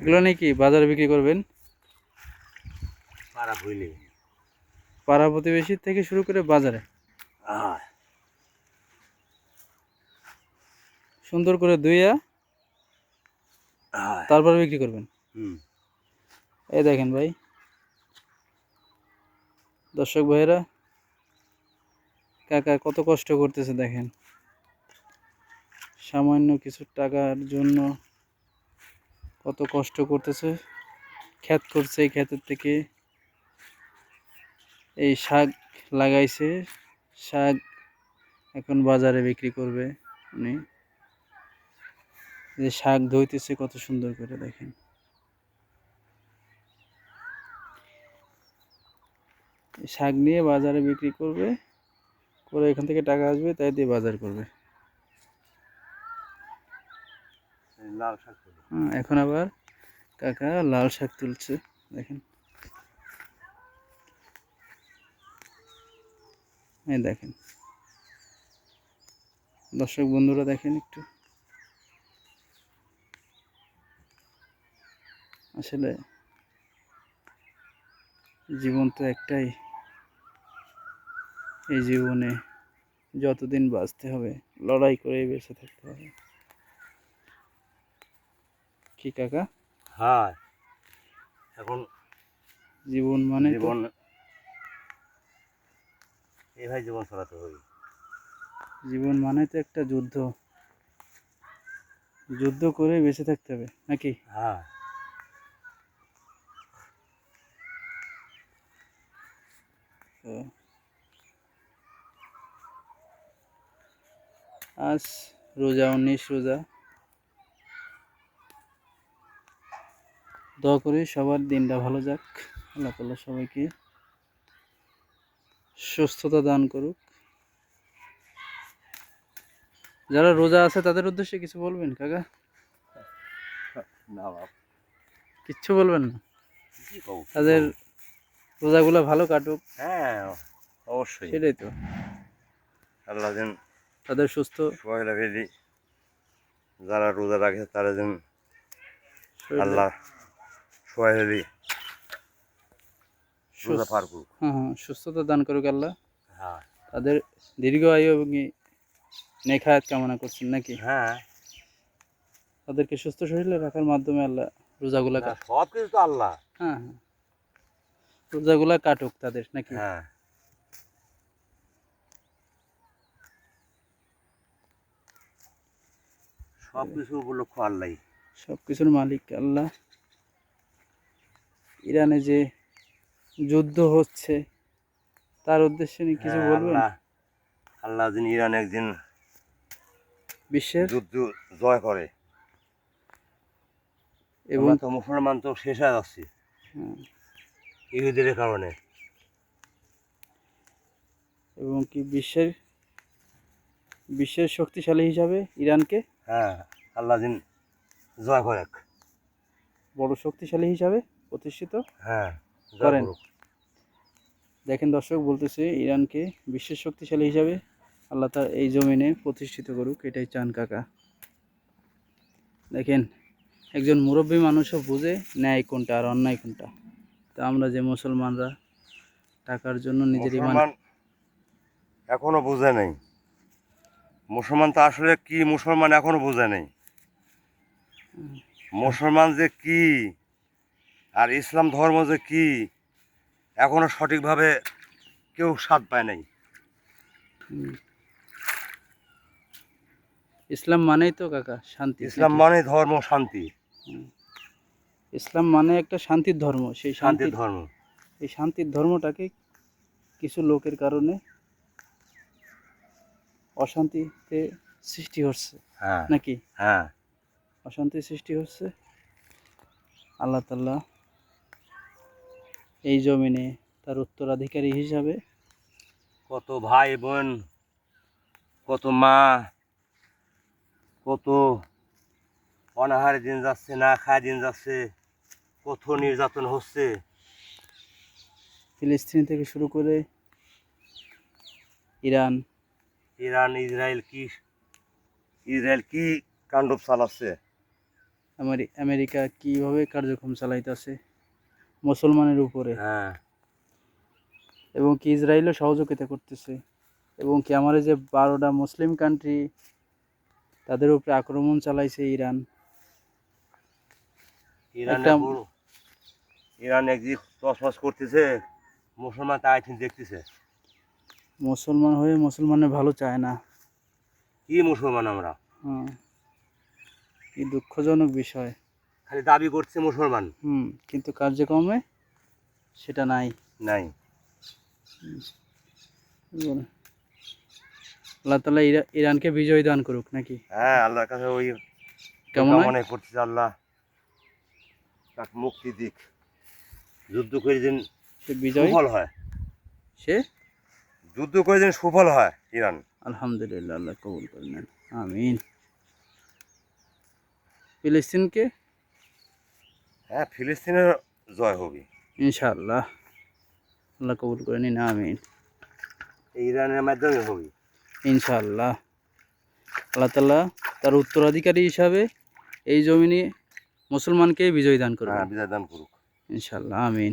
এগুলো নাকি বাজারে বিক্রি করবেন? পাড়া হইলে পাড়া প্রতিবেশী থেকে শুরু করে বাজারে সুন্দর করে ধুইয়া তারপর বিক্রি করবেন। এই দেখেন ভাই, দর্শক ভাইয়েরা, কাকা কত কষ্ট করতেছে দেখেন। সামান্য কিছু টাকার জন্য কত কষ্ট করতেছে। ক্ষেত করছে, এই ক্ষেতের থেকে এই শাক লাগাইছে, শাক এখন বাজারে বিক্রি করবে উনি। যে শাক ধুইতেছে কত সুন্দর করে দেখেন। শাক নিয়ে বাজারে বিক্রি করবে, করে এখান থেকে টাকা আসবে, তাই দিয়ে বাজার করবে। লাল শাক এখন আবার কাকা লাল শাক তুলছে দেখেন। এই দেখেন দর্শক বন্ধুরা, দেখেন একটু, আসলে জীবন তো একটাই। এই জীবনে যতদিন বাঁচতে হবে লড়াই করে বেঁচে থাকতে হবে। কি কাকা? হ্যাঁ, এখন জীবন মানে জীবন এইভাবে জীবন চালাতে হবে। জীবন মানে তো একটা যুদ্ধ, যুদ্ধ করে বেঁচে থাকতে হবে নাকি? হ্যাঁ, তো আজ রোজা, 19 রোজা। দোয়া করি সবার দিনটা ভালো যাক, আল্লাহ তাআলা সবাইকে সুস্থতা দান করুক। যারা রোজা আছে তাদের উদ্দেশ্যে কিছু বলবেন কাকা? না বাপ, কিচ্ছু বলবেন না? কি কব? তাদের রোজাগুলো ভালো কাটুক। হ্যাঁ, অবশ্যই। সেটাই তো, আল্লাহ যেন তাদের সুস্থ সবাই লাগে, যারা রোজা রাখে তারা যেন শরীরে আল্লাহ সবাই রোজা পার করুক। হ্যাঁ, সুস্থতা দান করুক আল্লাহ। হ্যাঁ, তাদের দীর্ঘ আয়ু এবং নেখায়াত কামনা করছেন নাকি? হ্যাঁ, তাদেরকে সুস্থ শরীরে রাখার মাধ্যমে আল্লাহ রোজাগুলা না সব কিছু তো আল্লাহ। হ্যাঁ, রোজাগুলা কাটুক তাদের নাকি? হ্যাঁ, সব কিছু উপলক্ষ আল্লাহ। সব কিছুর মালিক আল্লাহ। ইরানে যে যুদ্ধ হচ্ছে তার উদ্দেশ্যে কিছু হ্যাঁ, বলবেন? আল্লাহ যেন ইরান একদিন বিশ্বের যুদ্ধ জয় করে। এবং আমরা তো মুসলমান তো শেষ হয়ে যাচ্ছি ইহুদের কারণে। এবং কি বিশ্বের শক্তিশালী হিসাবে ইরানকে হ্যাঁ, আল্লাহ যেন জয় করে, বড় শক্তিশালী হিসাবে প্রতিষ্ঠিত হ্যাঁ জয় করেন। করুক। দেখেন দর্শক, বলতেছে ইরানকে বিশ্বের শক্তিশালী হিসাবে আল্লাহ তার এই জমিনে প্রতিষ্ঠিত করুক, এটাই চান কাকা। দেখেন, একজন মুরব্বী মানুষও বুঝে ন্যায় কোনটা আর অন্যায় কোনটা। তা আমরা যে মুসলমানরা টাকার জন্য নিজের ইমান, মুসলমান এখনো বোঝে নাই, মুসলমান তো আসলে কি মুসলমান এখনো বোঝে নাই। মুসলমান যে কি আর ইসলাম ধর্ম যে কি এখনো সঠিকভাবে কেউ স্বাদ পায় নাই। ইসলাম মানেই তো কাকা শান্তি ইসলাম নাকি? মানে ধর্ম শান্তি, ইসলাম মানে একটা শান্তির ধর্ম। সেই শান্তির ধর্ম। এই শান্তির ধর্মটাকে কিছু লোকের কারণে অশান্তিতে সৃষ্টি হচ্ছে হ্যাঁ, নাকি? হ্যাঁ, অশান্তির সৃষ্টি হচ্ছে। আল্লাহ তাআলা এই জমিনে তার উত্তরাধিকারী হিসাবে কত ভাই বোন, কত মা, কত অনাহারে দিন যাচ্ছে, না খায় দিন যাচ্ছে, কত নির্যাতন হচ্ছে। ফিলিস্তিন থেকে শুরু করে ইরান, ইসরায়েল কি কাণ্ড চালাচ্ছে। আমেরিকা কিভাবে কার্যক্রম চালাইতেছে মুসলমানের উপরে, হ্যাঁ এবং কি ইসরায়েলও সহযোগিতা করতেছে, এবং কি আমার যে 12টা মুসলিম কান্ট্রি তাদের উপরে আক্রমণ চালাইছে ইরান। ইরান ইরান একদিক তসমাস করতেছে, মুসলমান তা আইন দেখতেছে। মুসলমান হয়ে মুসলমানের ভালো চায় না। কি মুসলমান আমরা, হ্যাঁ, কি দুঃখজনক বিষয়। খালি দাবি করছে মুসলমান, কিন্তু কার্যক্রমে সেটা নাই। নাই। আল্লাহ তাআলা ইরানকে বিজয় দান করুক নাকি। হ্যাঁ আল্লাহর কাছে ওই কেমন হয়? মনে করতেছে আল্লাহ তাকে মুক্তি দিক, যুদ্ধ করে দিন সে বিজয়, সুফল হয়, সে যুদ্ধ করে দিন সুফল হয় ইরান। আলহামদুলিল্লাহ, আল্লাহ কবুল করে নেন, আমিন। ফিলিস্তিনকে হ্যাঁ ফিলিস্তিনের জয় হবে ইনশাআল্লাহ, আল্লাহ কবুল করে নিন, আমিন। এই ইরানের মাধ্যমে হবে ইনশাআল্লাহ। আল্লাহ তাআলা তার উত্তরাধিকারী হিসাবে এই জমিনে মুসলমানকে বিজয় দান করুন বিজয় দান করুক ইনশাআল্লাহ, আমিন।